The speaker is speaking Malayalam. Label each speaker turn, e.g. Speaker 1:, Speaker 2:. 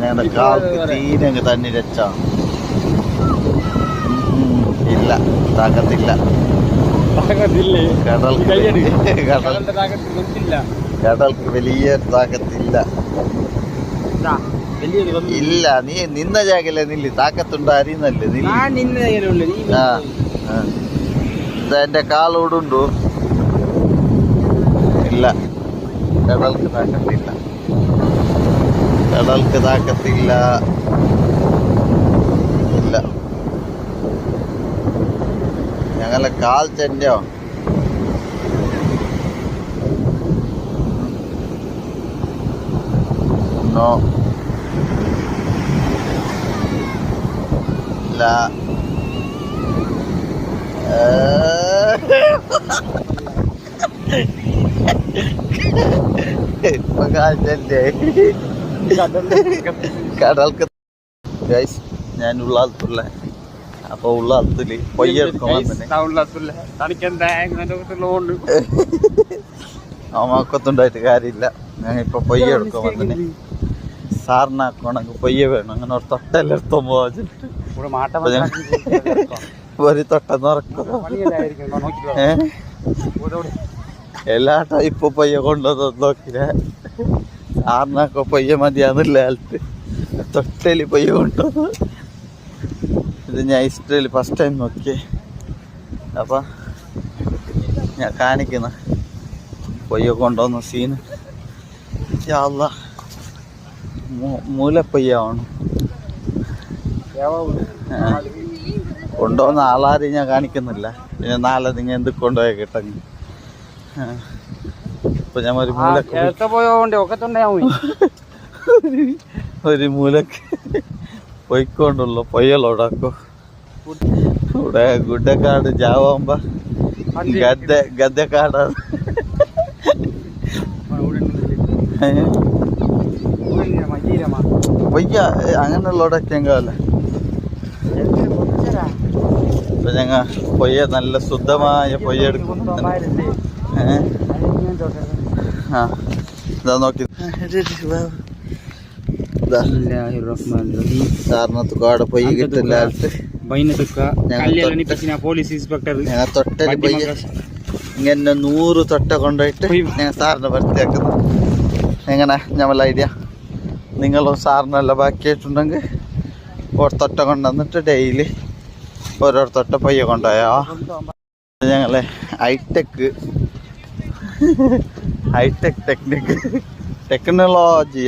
Speaker 1: ഞങ്ങളുടെ കാൽക്ക് തീരെ തന്നെ രച്ചാ ഇല്ല താക്കത്തില്ല കടൽക്ക് വലിയ താക്കത്തില്ല ഇല്ല നീ നിന്ന ജാഗല്ലേ നില്ല് താക്കത്തുണ്ട് അറിയുന്നല്ലേ എന്റെ കാലോടുണ്ടു ഇല്ല കടൽക്ക് താക്കത്തില്ല ഇല്ല ഞങ്ങളെ കാൽ ചെന്നോ നോ ഇല്ല കടൽക്ക് ഞാൻ ഉള്ളാളത്തുള്ള അപ്പൊ ഉള്ളാളത്തില് അമ്മക്കത്തുണ്ടായിട്ട് കാര്യമില്ല ഞാൻ ഇപ്പൊ പൊയ്യ എടുക്കാൻ വന്നെ സാറിനാക്കണമെങ്കിൽ പൊയ്യ വേണം അങ്ങനെ ഒരു തൊട്ടെല്ലാം എടുത്തോ പോയിട്ട് ഒരു തൊട്ടെന്ന് ഉറക്കും എല്ലാ ടൈപ്പ് പൊയ്യ കൊണ്ടുവന്ന് നോക്കില്ല സാറിനാക്കോ പൊയ്യ മതിയാന്നില്ല കാലത്ത് തൊട്ടല് പൊയ്യ കൊണ്ടുവന്ന് ഇത് ഞാൻ ഹിസ്റ്ററിയിൽ ഫസ്റ്റ് ടൈം നോക്കിയേ അപ്പൊ ഞാൻ കാണിക്കുന്ന പൊയ്യ കൊണ്ടുവന്ന സീന് മൂലപ്പൊയ്യാവണം കൊണ്ടുവന്ന ആളാരും ഞാൻ കാണിക്കുന്നില്ല പിന്നെ നാളെ നിങ്ങൾ എന്ത് കൊണ്ടുപോയ കിട്ടങ്ങ് ഇപ്പൊ ഞാൻ ഒരു മൂലക്ക് പോയിക്കൊണ്ടുള്ളൂ പൊയ്യലോടാക്കോ ഇവിടെ ഗുഡക്കാട് ജാവുമ്പോ ഗദ്ദക്കാടാണ് പൊയ്യ അങ്ങനെയുള്ളവിടൊക്കെ എങ്കാവല്ലേ ഇപ്പൊ ഞങ്ങ പൊയ്യ നല്ല ശുദ്ധമായ പൊയ്യ എടുക്കും ആ ഇതാ നോക്കി സാറിനകത്ത് കാട് പൊയ്യ കിട്ടില്ല ഞങ്ങൾ തൊട്ടല് പൊയ്യ ഇങ്ങനെ 100 തൊട്ട കൊണ്ടുപോയിട്ട് ഞങ്ങൾ സാറിനെ വൃത്തിയാക്കുന്നു എങ്ങനെ ഞമ്മള ഐഡിയ നിങ്ങളും സാറിനെല്ലാം ബാക്കിയായിട്ടുണ്ടെങ്കിൽ ഒരു തൊട്ട കൊണ്ടുവന്നിട്ട് ഡെയിലി ഓരോരു തൊട്ട പൊയ്യ കൊണ്ടുപോയോ ഞങ്ങളെ ഹൈടെക് ടെക്നിക്ക് ടെക്നോളജി